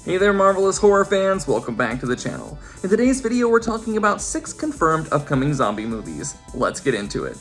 Hey there marvelous horror fans, welcome back to the channel. In today's video we're talking about 6 confirmed upcoming zombie movies. Let's get into it.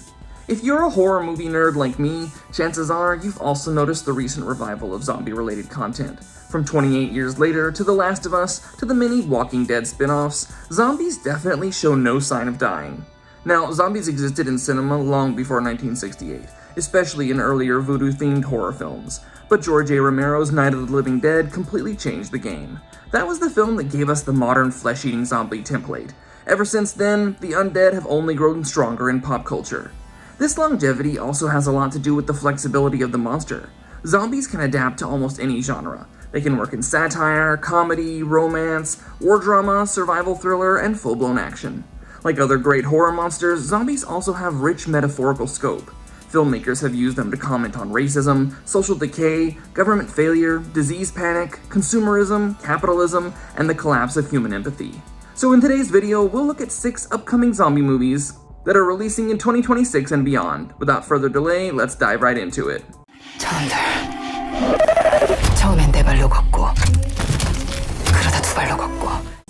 If you're a horror movie nerd like me, chances are you've also noticed the recent revival of zombie-related content. From 28 years later, to The Last of Us, to the many Walking Dead spin-offs, zombies definitely show no sign of dying. Now, zombies existed in cinema long before 1968, especially in earlier voodoo-themed horror films. But George A. Romero's Night of the Living Dead completely changed the game. That was the film that gave us the modern flesh-eating zombie template. Ever since then, the undead have only grown stronger in pop culture. This longevity also has a lot to do with the flexibility of the monster. Zombies can adapt to almost any genre. They can work in satire, comedy, romance, war drama, survival thriller, and full-blown action. Like other great horror monsters, zombies also have rich metaphorical scope. Filmmakers have used them to comment on racism, social decay, government failure, disease panic, consumerism, capitalism, and the collapse of human empathy. So in today's video, we'll look at 6 upcoming zombie movies that are releasing in 2026 and beyond. Without further delay, let's dive right into it.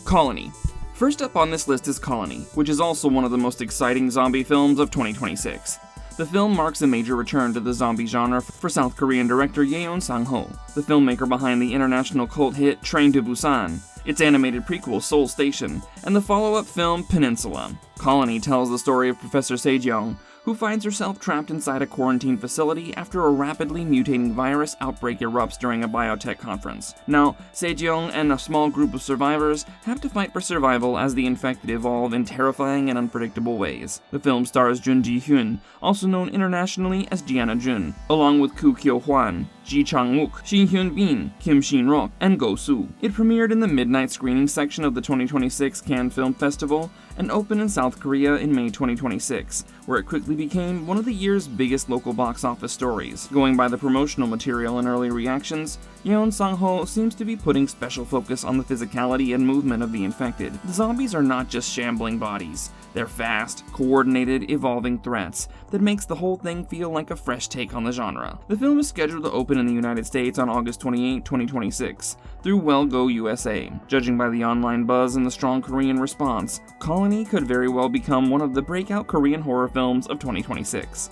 Colony. First up on this list is Colony, which is also one of the most exciting zombie films of 2026. The film marks a major return to the zombie genre for South Korean director Yeon Sang-ho, the filmmaker behind the international cult hit Train to Busan, its animated prequel Seoul Station, and the follow-up film Peninsula. Colony tells the story of Professor Sejong, who finds herself trapped inside a quarantine facility after a rapidly mutating virus outbreak erupts during a biotech conference. Now, Sejong and a small group of survivors have to fight for survival as the infected evolve in terrifying and unpredictable ways. The film stars Jun Ji-hyun, also known internationally as Gianna Jun, along with Koo Kyo-hwan, Ji Chang-wook, Shin Hyun-bin, Kim Shin-rok, and Go Soo. It premiered in the midnight screening section of the 2026 Cannes Film Festival and opened in South Korea in May 2026, where it quickly became one of the year's biggest local box office stories. Going by the promotional material and early reactions, Yeon Sang-ho seems to be putting special focus on the physicality and movement of the infected. The zombies are not just shambling bodies. They're fast, coordinated, evolving threats that makes the whole thing feel like a fresh take on the genre. The film is scheduled to open in the United States on August 28, 2026, through Well Go USA. Judging by the online buzz and the strong Korean response, Colony could very well become one of the breakout Korean horror films of 2026.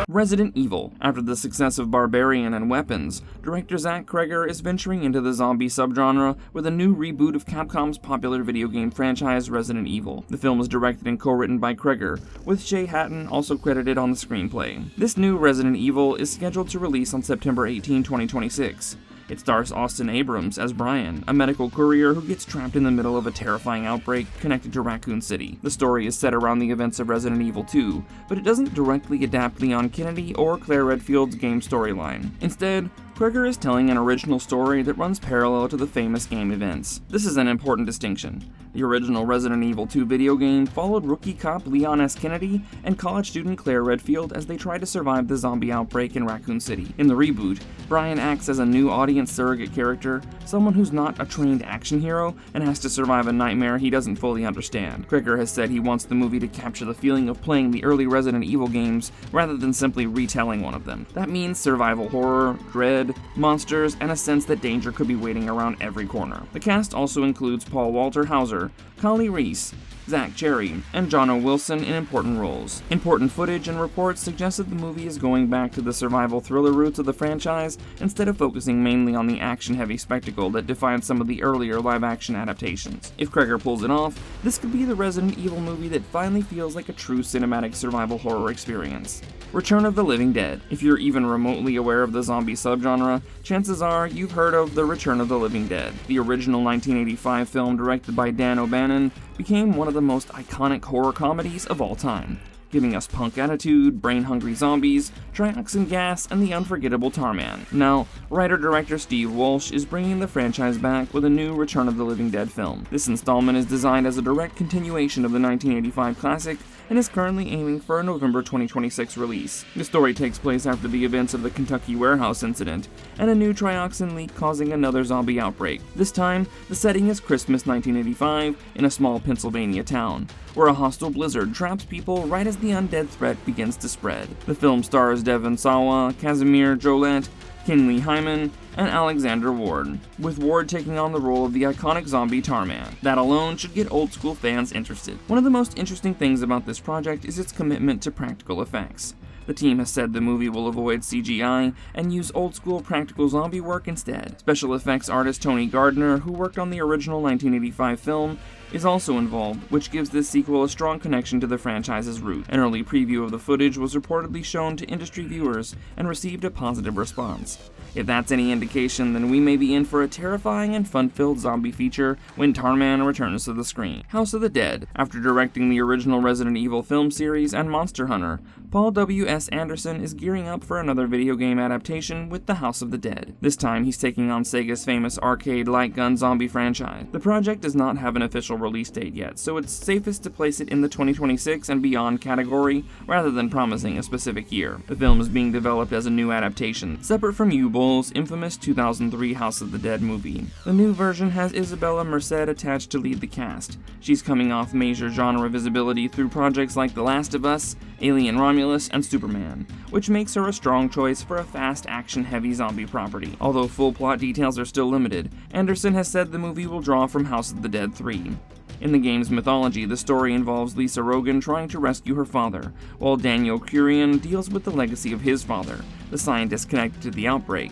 Resident Evil. After the success of Barbarian and Weapons, director Zach Cregger is venturing into the zombie subgenre with a new reboot of Capcom's popular video game franchise Resident Evil. The film is directed and co-written by Cregger, with Shay Hatton also credited on the screenplay. This new Resident Evil is scheduled to release on September 18, 2026. It stars Austin Abrams as Brian, a medical courier who gets trapped in the middle of a terrifying outbreak connected to Raccoon City. The story is set around the events of Resident Evil 2, but it doesn't directly adapt Leon Kennedy or Claire Redfield's game storyline. Instead, Cregger is telling an original story that runs parallel to the famous game events. This is an important distinction. The original Resident Evil 2 video game followed rookie cop Leon S. Kennedy and college student Claire Redfield as they try to survive the zombie outbreak in Raccoon City. In the reboot, Brian acts as a new audience surrogate character, someone who's not a trained action hero and has to survive a nightmare he doesn't fully understand. Cregger has said he wants the movie to capture the feeling of playing the early Resident Evil games rather than simply retelling one of them. That means survival horror, dread, monsters, and a sense that danger could be waiting around every corner. The cast also includes Paul Walter Hauser, Kali Reese, Zach Cherry, and John O. Wilson in important roles. Important footage and reports suggest that the movie is going back to the survival thriller roots of the franchise instead of focusing mainly on the action-heavy spectacle that defined some of the earlier live-action adaptations. If Cregger pulls it off, this could be the Resident Evil movie that finally feels like a true cinematic survival horror experience. Return of the Living Dead. If you're even remotely aware of the zombie subgenre, chances are you've heard of The Return of the Living Dead. The original 1985 film directed by Dan O'Bannon became one of the most iconic horror comedies of all time. giving us punk attitude, brain-hungry zombies, trioxin gas, and the unforgettable Tarman. Now, writer-director Steve Walsh is bringing the franchise back with a new Return of the Living Dead film. This installment is designed as a direct continuation of the 1985 classic and is currently aiming for a November 2026 release. The story takes place after the events of the Kentucky warehouse incident, and a new trioxin leak causing another zombie outbreak. This time, the setting is Christmas 1985 in a small Pennsylvania town, where a hostile blizzard traps people right as the undead threat begins to spread. The film stars Devon Sawa, Casimir Jolett, Kinley Hyman, and Alexander Ward, with Ward taking on the role of the iconic zombie Tarman. That alone should get old-school fans interested. One of the most interesting things about this project is its commitment to practical effects. The team has said the movie will avoid CGI and use old-school practical zombie work instead. Special effects artist Tony Gardner, who worked on the original 1985 film, is also involved, which gives this sequel a strong connection to the franchise's root. An early preview of the footage was reportedly shown to industry viewers and received a positive response. If that's any indication, then we may be in for a terrifying and fun-filled zombie feature when Tarman returns to the screen. House of the Dead. After directing the original Resident Evil film series and Monster Hunter, Paul W.S. Anderson is gearing up for another video game adaptation with The House of the Dead. This time, he's taking on Sega's famous arcade light gun zombie franchise. The project does not have an official release date yet, so it's safest to place it in the 2026 and beyond category rather than promising a specific year. The film is being developed as a new adaptation, separate from U-Bull's infamous 2003 House of the Dead movie. The new version has Isabella Merced attached to lead the cast. She's coming off major genre visibility through projects like The Last of Us, Alien Romulus, and Superman, which makes her a strong choice for a fast, action-heavy zombie property. Although full plot details are still limited, Anderson has said the movie will draw from House of the Dead 3. In the game's mythology, the story involves Lisa Rogan trying to rescue her father, while Daniel Curian deals with the legacy of his father, the scientist connected to the outbreak.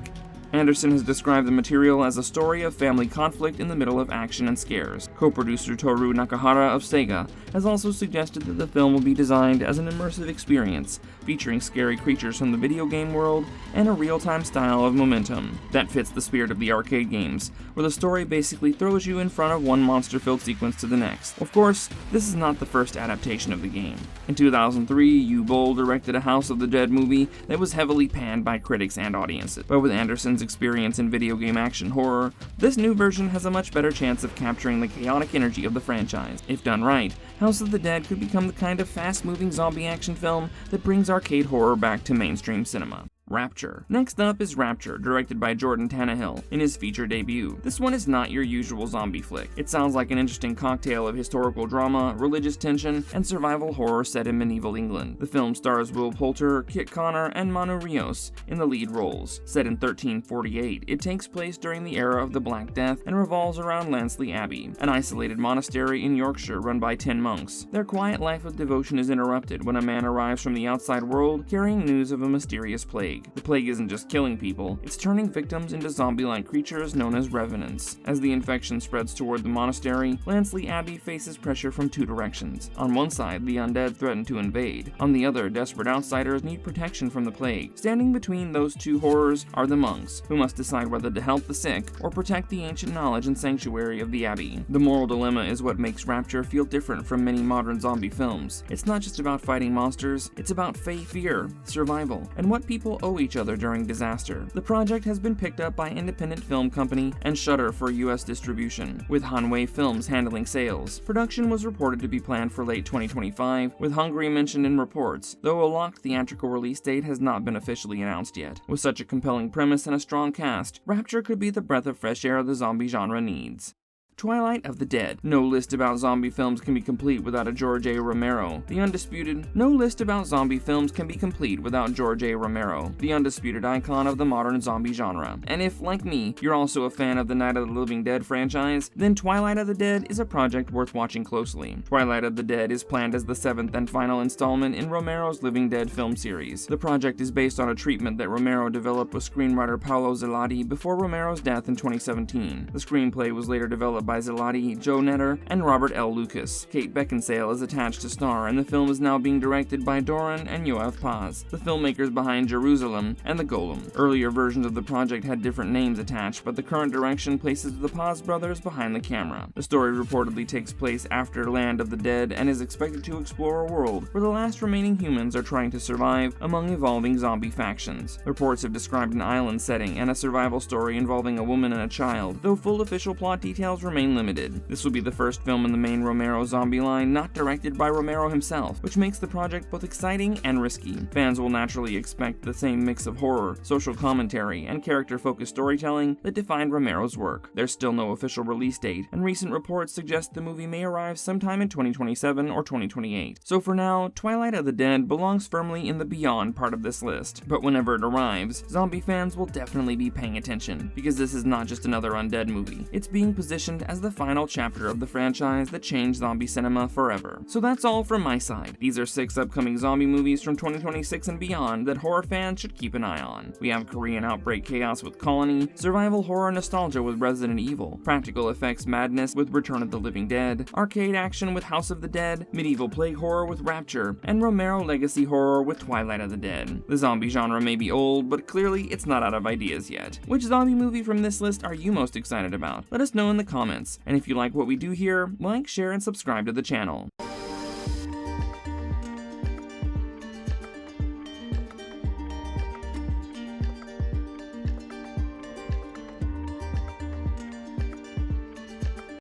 Anderson has described the material as a story of family conflict in the middle of action and scares. Co-producer Toru Nakahara of Sega has also suggested that the film will be designed as an immersive experience, featuring scary creatures from the video game world and a real-time style of momentum that fits the spirit of the arcade games, where the story basically throws you in front of one monster-filled sequence to the next. Of course, this is not the first adaptation of the game. In 2003, U-Bull directed a House of the Dead movie that was heavily panned by critics and audiences, but with Anderson's experience in video game action horror, this new version has a much better chance of capturing the chaotic energy of the franchise. If done right, House of the Dead could become the kind of fast-moving zombie action film that brings arcade horror back to mainstream cinema. Rapture. Next up is Rapture, directed by Jordan Tannehill, in his feature debut. This one is not your usual zombie flick. It sounds like an interesting cocktail of historical drama, religious tension, and survival horror set in medieval England. The film stars Will Poulter, Kit Connor, and Manu Rios in the lead roles. Set in 1348, it takes place during the era of the Black Death and revolves around Lansley Abbey, an isolated monastery in Yorkshire run by 10 monks. Their quiet life of devotion is interrupted when a man arrives from the outside world carrying news of a mysterious plague. The plague isn't just killing people, it's turning victims into zombie-like creatures known as revenants. As the infection spreads toward the monastery, Lansley Abbey faces pressure from two directions. On one side, the undead threaten to invade. On the other, desperate outsiders need protection from the plague. Standing between those two horrors are the monks, who must decide whether to help the sick or protect the ancient knowledge and sanctuary of the abbey. The moral dilemma is what makes Rapture feel different from many modern zombie films. It's not just about fighting monsters, it's about faith, fear, survival, and what people owe each other during disaster. The project has been picked up by independent film company and Shudder for US distribution, with Hanwei Films handling sales. Production was reported to be planned for late 2025, with Hungary mentioned in reports, though a locked theatrical release date has not been officially announced yet. With such a compelling premise and a strong cast, Rapture could be the breath of fresh air the zombie genre needs. Twilight of the Dead. No list about zombie films can be complete without a George A. Romero, the undisputed. No list about zombie films can be complete without George A. Romero, the undisputed icon of the modern zombie genre. And if, like me, you're also a fan of the Night of the Living Dead franchise, then Twilight of the Dead is a project worth watching closely. Twilight of the Dead is planned as the 7th and final installment in Romero's Living Dead film series. The project is based on a treatment that Romero developed with screenwriter Paolo Zelati before Romero's death in 2017. The screenplay was later developed by Zelati, Joe Netter, and Robert L. Lucas. Kate Beckinsale is attached to star, and the film is now being directed by Doran and Yoav Paz, the filmmakers behind Jerusalem and The Golem. Earlier versions of the project had different names attached, but the current direction places the Paz brothers behind the camera. The story reportedly takes place after Land of the Dead and is expected to explore a world where the last remaining humans are trying to survive among evolving zombie factions. Reports have described an island setting and a survival story involving a woman and a child, though full official plot details remain limited. This will be the first film in the main Romero zombie line not directed by Romero himself, which makes the project both exciting and risky. Fans will naturally expect the same mix of horror, social commentary, and character-focused storytelling that defined Romero's work. There's still no official release date, and recent reports suggest the movie may arrive sometime in 2027 or 2028. So for now, Twilight of the Dead belongs firmly in the beyond part of this list, but whenever it arrives, zombie fans will definitely be paying attention, because this is not just another undead movie. It's being positioned as the final chapter of the franchise that changed zombie cinema forever. So that's all from my side. These are 6 upcoming zombie movies from 2026 and beyond that horror fans should keep an eye on. We have Korean outbreak chaos with Colony, survival horror nostalgia with Resident Evil, practical effects madness with Return of the Living Dead, arcade action with House of the Dead, medieval plague horror with Rapture, and Romero legacy horror with Twilight of the Dead. The zombie genre may be old, but clearly it's not out of ideas yet. Which zombie movie from this list are you most excited about? Let us know in the comments, and if you like what we do here, like, share, and subscribe to the channel.